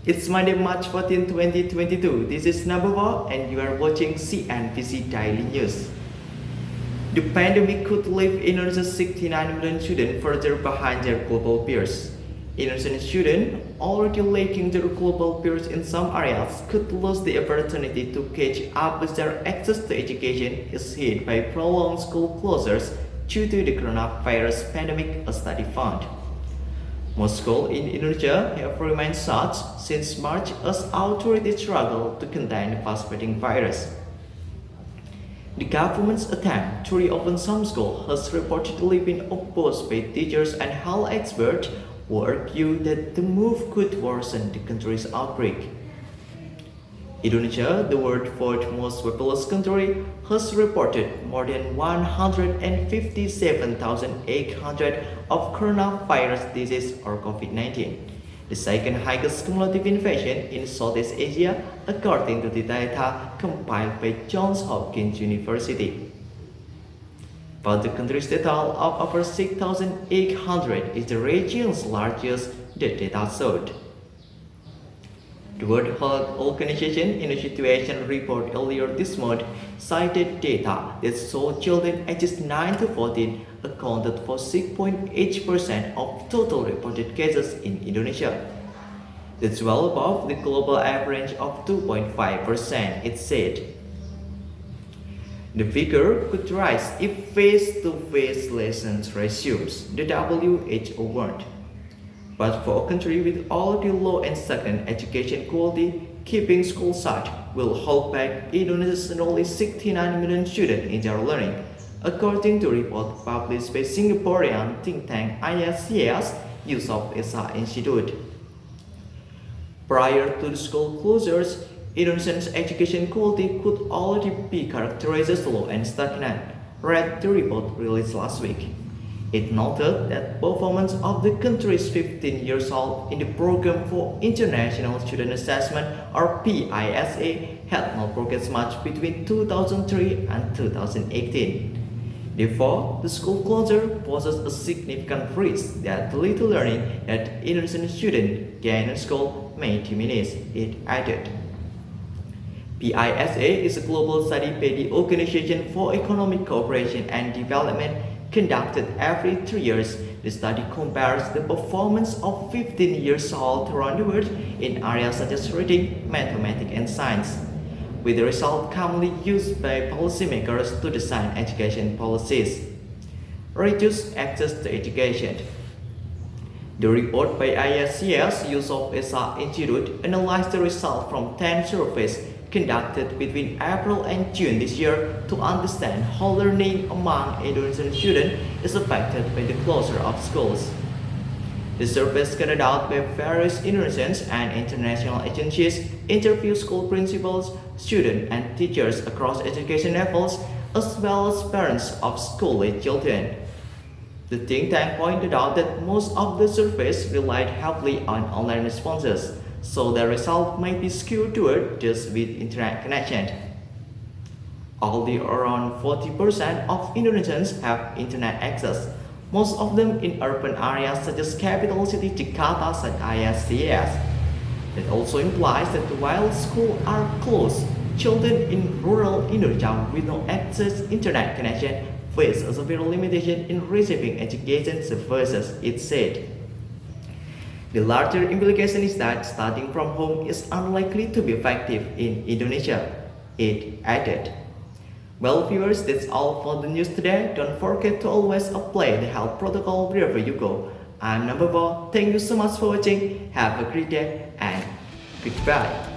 It's Monday, March 14, 2022. This is number one, and you are watching CNBC Daily News. The pandemic could leave Indonesia's 69 million students further behind their global peers. Indonesian students, already lagging their global peers in some areas, could lose the opportunity to catch up as their access to education is hit by prolonged school closures due to the coronavirus pandemic, a study found. Most schools in Indonesia have remained shut since March as authorities struggle to contain the fast-spreading virus. The government's attempt to reopen some schools has reportedly been opposed by teachers and health experts who argue that the move could worsen the country's outbreak. Indonesia, the world's fourth most populous country, has reported more than 157,800 of coronavirus disease or COVID-19, the second highest cumulative infection in Southeast Asia, according to the data compiled by Johns Hopkins University. But the country's total of over 6,800 is the region's largest, the data showed. The World Health Organization in a situation report earlier this month cited data that showed children ages 9 to 14 accounted for 6.8% of total reported cases in Indonesia. That's well above the global average of 2.5%, it said. The figure could rise if face-to-face lessons resumes, the WHO warned. But for a country with already low and stagnant education quality, keeping schools shut will hold back Indonesia's nearly 69 million students in their learning, according to a report published by Singaporean think tank ISCS Yusof Issa Institute. Prior to the school closures, Indonesia's education quality could already be characterized as low and stagnant, read the report released last week. It noted that performance of the country's 15 years old in the Program for International Student Assessment or PISA had not progressed much between 2003 and 2018. Therefore, the school closure poses a significant risk that the little learning that Indonesian students gain in school may diminish, it added. PISA is a global study by the Organization for Economic Cooperation and Development conducted every 3 years. The study compares the performance of 15 years old around the world in areas such as reading, mathematics, and science, with the result commonly used by policymakers to design education policies. Reduce access to education. The report by ISCS Yusof Issa Institute analyzed the result from 10 surveys conducted between April and June this year to understand how learning among Indonesian students is affected by the closure of schools. The surveys carried out by various Indonesians and international agencies interviewed school principals, students, and teachers across education levels, as well as parents of school-age children. The think tank pointed out that most of the surveys relied heavily on online responses, so the result might be skewed toward those with internet connection. Although around 40% of Indonesians have internet access, most of them in urban areas such as capital city Jakarta, said ISCS. That also implies that while schools are closed, children in rural Indonesia with no access internet connection face a severe limitation in receiving education services, it said. The larger implication is that studying from home is unlikely to be effective in Indonesia, it added. Well, viewers, that's all for the news today. Don't forget to always apply the health protocol wherever you go. I'm Number 4. Thank you so much for watching. Have a great day and goodbye.